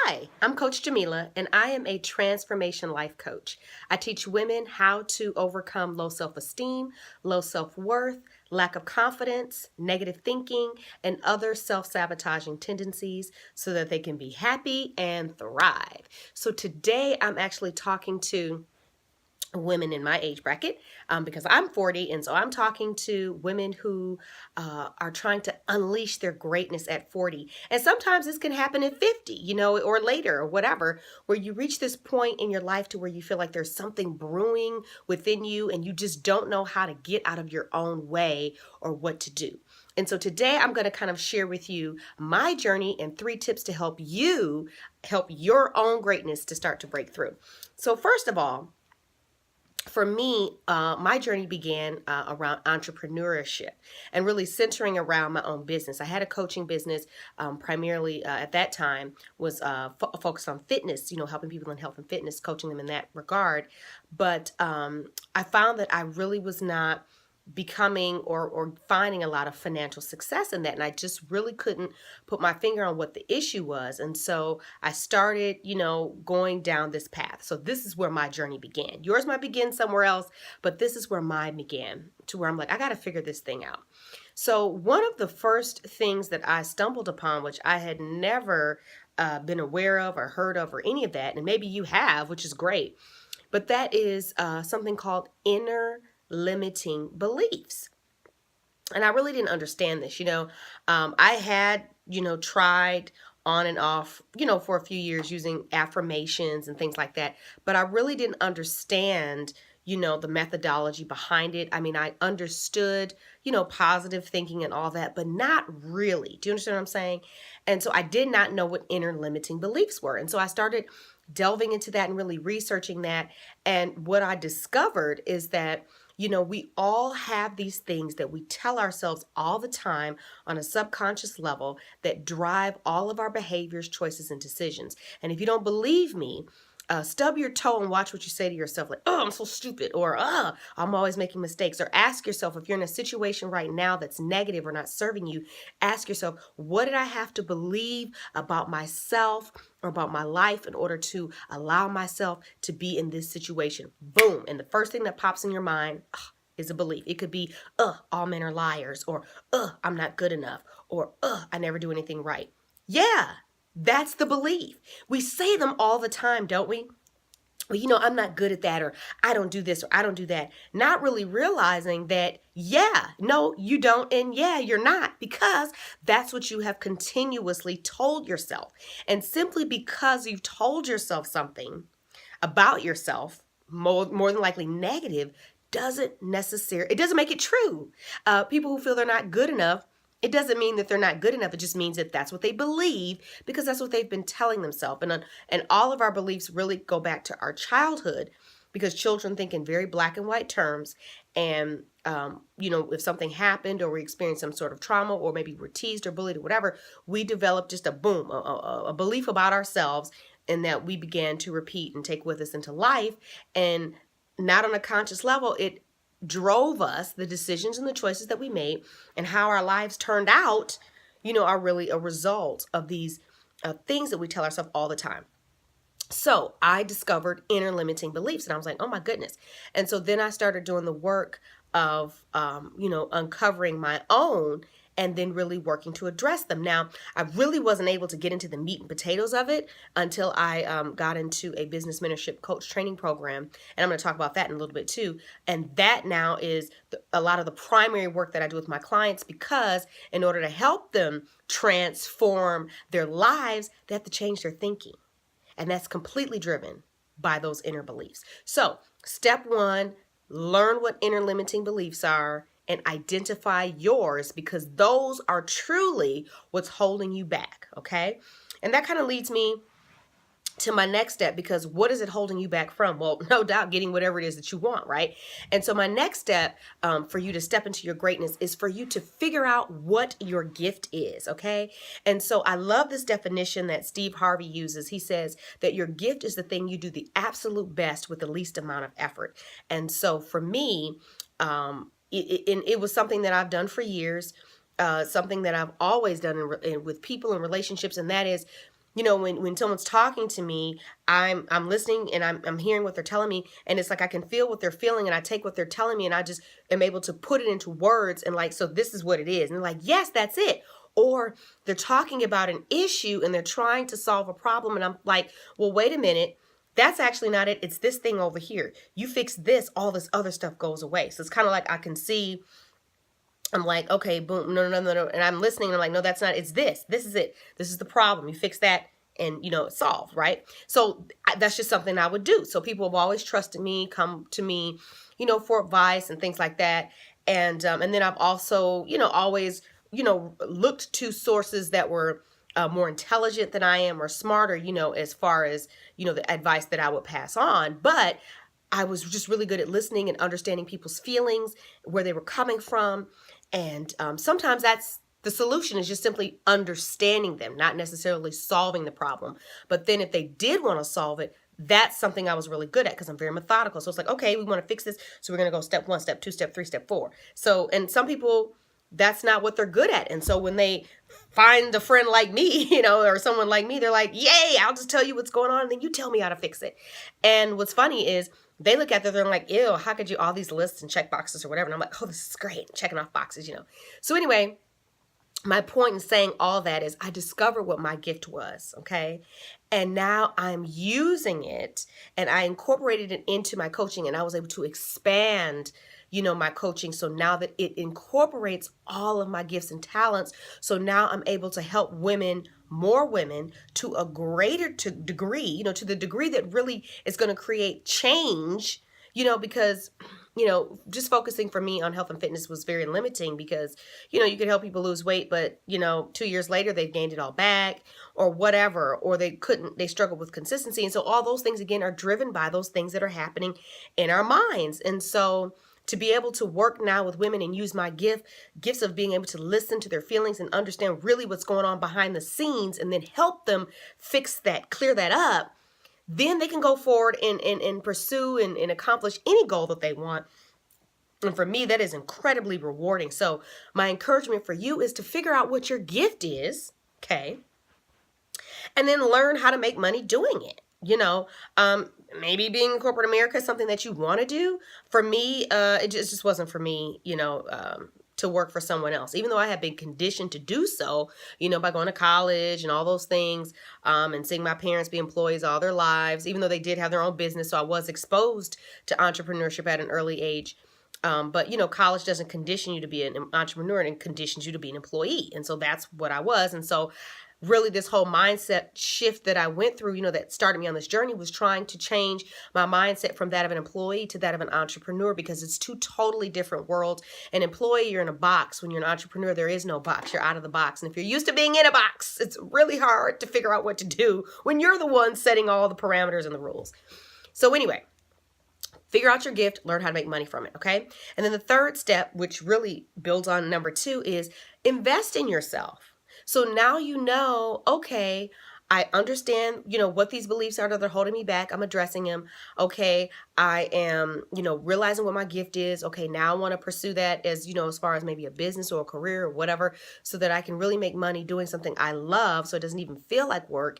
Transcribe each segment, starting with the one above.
Hi, I'm Coach Jamila, and I am a transformation life coach. I teach women how to overcome low self-esteem, low self-worth, lack of confidence, negative thinking, and other self-sabotaging tendencies so that they can be happy and thrive. So today I'm actually talking to women in my age bracket because I'm 40, and so I'm talking to women who are trying to unleash their greatness at 40. And sometimes this can happen at 50, or later or whatever, where you reach this point in your life to where you feel like there's something brewing within you and you just don't know how to get out of your own way or what to do. And so today I'm going to kind of share with you my journey and 3 tips to help you help your own greatness to start to break through. So first of all, for me, my journey began around entrepreneurship and really centering around my own business. I had a coaching business, primarily at that time was focused on fitness, helping people in health and fitness, coaching them in that regard. But I found that I really was not becoming or finding a lot of financial success in that, and I just really couldn't put my finger on what the issue was. And so I started going down this path. So this is where my journey began. Yours might begin somewhere else, but this is where mine began, to where I'm like, I got to figure this thing out. So one of the first things that I stumbled upon, which I had never been aware of or heard of or any of that, and maybe you have, which is great, but that is something called inner limiting beliefs. And I really didn't understand this. I had, tried on and off, for a few years using affirmations and things like that. But I really didn't understand, the methodology behind it. I mean, I understood, positive thinking and all that, but not really. Do you understand what I'm saying? And so I did not know what inner limiting beliefs were. And so I started delving into that and really researching that. And what I discovered is that we all have these things that we tell ourselves all the time on a subconscious level that drive all of our behaviors, choices, and decisions. And if you don't believe me, stub your toe and watch what you say to yourself, like, oh, I'm so stupid, or I'm always making mistakes. Or ask yourself, if you're in a situation right now that's negative or not serving you, ask yourself, what did I have to believe about myself or about my life in order to allow myself to be in this situation? Boom. And the first thing that pops in your mind is a belief. It could be, all men are liars, or I'm not good enough, or I never do anything right. Yeah. That's the belief. We say them all the time, don't we? Well, I'm not good at that, or I don't do this, or I don't do that. Not really realizing that, yeah, no, you don't, and yeah, you're not, because that's what you have continuously told yourself. And simply because you've told yourself something about yourself, more than likely negative, it doesn't make it true. People who feel they're not good enough, it doesn't mean that they're not good enough. It just means that that's what they believe, because that's what they've been telling themselves. And all of our beliefs really go back to our childhood, because children think in very black and white terms. And, if something happened or we experienced some sort of trauma, or maybe we're teased or bullied or whatever, we develop just a belief about ourselves, and that we began to repeat and take with us into life. And not on a conscious level, it drove us, the decisions and the choices that we made and how our lives turned out, are really a result of these things that we tell ourselves all the time. So I discovered inner limiting beliefs, and I was like, oh my goodness. And so then I started doing the work of, uncovering my own, and then really working to address them. Now, I really wasn't able to get into the meat and potatoes of it until I got into a business mentorship coach training program. And I'm going to talk about that in a little bit too. And that now is a lot of the primary work that I do with my clients, because in order to help them transform their lives, they have to change their thinking. And that's completely driven by those inner beliefs. So step 1, learn what inner limiting beliefs are and identify yours, because those are truly what's holding you back, okay? And that kind of leads me to my next step, because what is it holding you back from? Well, no doubt getting whatever it is that you want, right? And so my next step for you to step into your greatness is for you to figure out what your gift is, okay? And so I love this definition that Steve Harvey uses. He says that your gift is the thing you do the absolute best with the least amount of effort. And so for me, it was something that I've done for years, something that I've always done with people and relationships, and that is, when someone's talking to me, I'm listening and I'm hearing what they're telling me, and it's like I can feel what they're feeling, and I take what they're telling me and I just am able to put it into words, and like, so this is what it is. And they're like, yes, that's it. Or they're talking about an issue and they're trying to solve a problem, and I'm like, well, wait a minute. That's actually not it. It's this thing over here. You fix this, all this other stuff goes away. So it's kind of like I can see, I'm like, okay, boom, no. And I'm listening and I'm like, no, that's not, it's this. This is it. This is the problem. You fix that and, it's solved, right? So that's just something I would do. So people have always trusted me, come to me, for advice and things like that. And then I've also, always, looked to sources that were more intelligent than I am or smarter, as far as, the advice that I would pass on. But I was just really good at listening and understanding people's feelings, where they were coming from. And sometimes that's the solution, is just simply understanding them, not necessarily solving the problem. But then if they did want to solve it, that's something I was really good at, because I'm very methodical. So it's like, okay, we want to fix this. So we're going to go step 1, step 2, step 3, step 4. So, and some people, that's not what they're good at. And so when they find a friend like me, or someone like me, they're like, yay, I'll just tell you what's going on, and then you tell me how to fix it. And what's funny is they look at it, they're like, ew, how could you, all these lists and check boxes or whatever. And I'm like, oh, this is great. Checking off boxes, So anyway, my point in saying all that is I discovered what my gift was, okay? And now I'm using it, and I incorporated it into my coaching, and I was able to expand, my coaching. So now that it incorporates all of my gifts and talents, so now I'm able to help more women to a greater degree, to the degree that really is going to create change, because just focusing for me on health and fitness was very limiting, because, you could help people lose weight, but, 2 years later, they've gained it all back or whatever, or they struggled with consistency. And so all those things, again, are driven by those things that are happening in our minds. And so to be able to work now with women and use my gifts of being able to listen to their feelings and understand really what's going on behind the scenes, and then help them fix that, clear that up, then they can go forward and pursue and accomplish any goal that they want. And for me, that is incredibly rewarding. So my encouragement for you is to figure out what your gift is, okay? And then learn how to make money doing it. Maybe being in corporate America is something that you want to do. For me, it just wasn't for me, to work for someone else, even though I had been conditioned to do so, by going to college and all those things, and seeing my parents be employees all their lives, even though they did have their own business. So I was exposed to entrepreneurship at an early age. But, college doesn't condition you to be an entrepreneur, and it conditions you to be an employee. And so that's what I was. And so really this whole mindset shift that I went through, that started me on this journey, was trying to change my mindset from that of an employee to that of an entrepreneur, because it's two totally different worlds. An employee, you're in a box. When you're an entrepreneur, there is no box. You're out of the box. And if you're used to being in a box, it's really hard to figure out what to do when you're the one setting all the parameters and the rules. So anyway, figure out your gift, learn how to make money from it, okay? And then the third step, which really builds on number 2, is invest in yourself. So now okay, I understand, what these beliefs are that are holding me back. I'm addressing them. Okay, I am, realizing what my gift is. Okay, now I want to pursue that as, as far as maybe a business or a career or whatever, so that I can really make money doing something I love, so it doesn't even feel like work.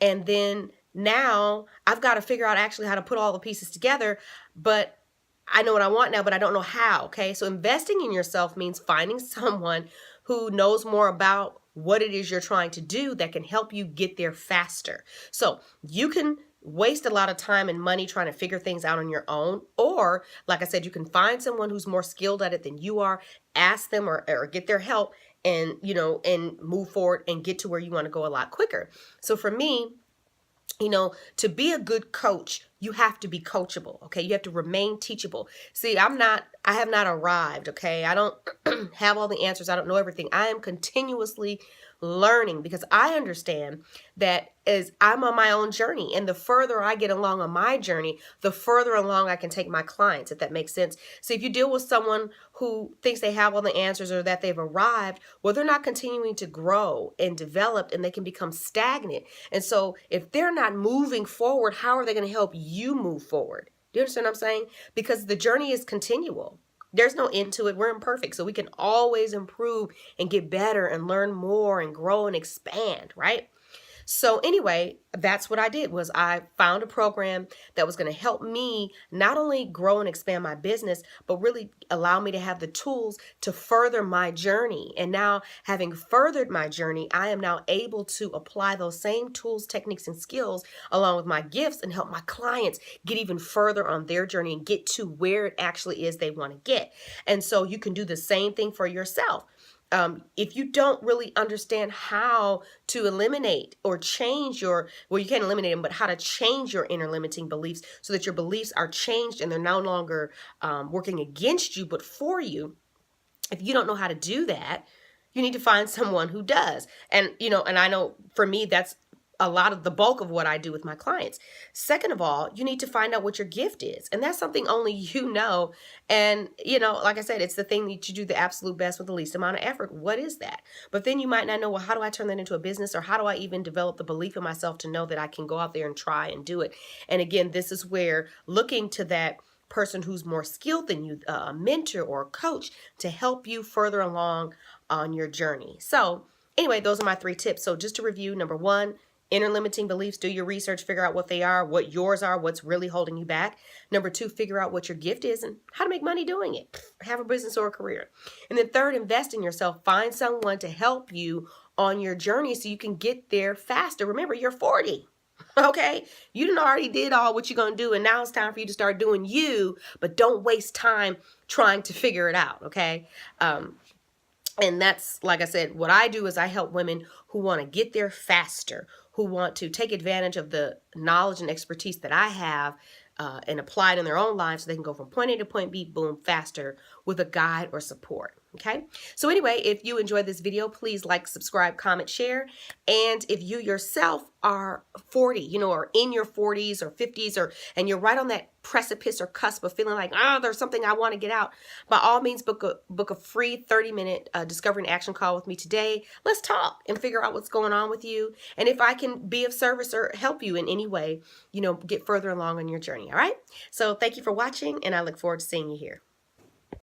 And then now I've got to figure out actually how to put all the pieces together, but I know what I want now, but I don't know how. Okay. So investing in yourself means finding someone who knows more about what it is you're trying to do that can help you get there faster. So you can waste a lot of time and money trying to figure things out on your own. Or, like I said, you can find someone who's more skilled at it than you are, ask them or get their help, and, and move forward and get to where you want to go a lot quicker. So for me, to be a good coach, you have to be coachable, okay? You have to remain teachable. See, I have not arrived, okay? I don't have all the answers. I don't know everything. I am continuously learning, because I understand that as I'm on my own journey, and the further I get along on my journey, the further along I can take my clients, if that makes sense. So if you deal with someone who thinks they have all the answers or that they've arrived, well, they're not continuing to grow and develop, and they can become stagnant. And so if they're not moving forward, how are they going to help you move forward? Do you understand what I'm saying? Because the journey is continual. There's no end to it. We're imperfect. So we can always improve and get better and learn more and grow and expand, right? So anyway, that's what I did was I found a program that was going to help me not only grow and expand my business, but really allow me to have the tools to further my journey. And now, having furthered my journey, I am now able to apply those same tools, techniques, and skills along with my gifts and help my clients get even further on their journey and get to where it actually is they want to get. And so you can do the same thing for yourself. If you don't really understand how to eliminate or change well, you can't eliminate them, but how to change your inner limiting beliefs so that your beliefs are changed and they're no longer working against you, but for you. If you don't know how to do that, you need to find someone who does. And, and I know for me, that's a lot of the bulk of what I do with my clients. Second of all, you need to find out what your gift is. And that's something only you know. And, like I said, it's the thing that you do the absolute best with the least amount of effort. What is that? But then you might not know, well, how do I turn that into a business? Or how do I even develop the belief in myself to know that I can go out there and try and do it? And again, this is where looking to that person who's more skilled than you, a mentor or a coach, to help you further along on your journey. So anyway, those are my 3 tips. So just to review, number 1, inner limiting beliefs, do your research, figure out what they are, what yours are, what's really holding you back. Number 2, figure out what your gift is and how to make money doing it. Have a business or a career. And then 3rd, invest in yourself. Find someone to help you on your journey so you can get there faster. Remember, you're 40. Okay, you done already did all what you're going to do, and now it's time for you to start doing you, but don't waste time trying to figure it out, okay? And that's, like I said, what I do is I help women who want to get there faster, who want to take advantage of the knowledge and expertise that I have and apply it in their own lives so they can go from point A to point B, boom, faster with a guide or support. Okay. So anyway, if you enjoyed this video, please like, subscribe, comment, share. And if you yourself are 40, or in your 40s or 50s, and you're right on that precipice or cusp of feeling like, there's something I want to get out, by all means, book a free 30-minute discovery and action call with me today. Let's talk and figure out what's going on with you. And if I can be of service or help you in any way, get further along on your journey. All right. So thank you for watching, and I look forward to seeing you here.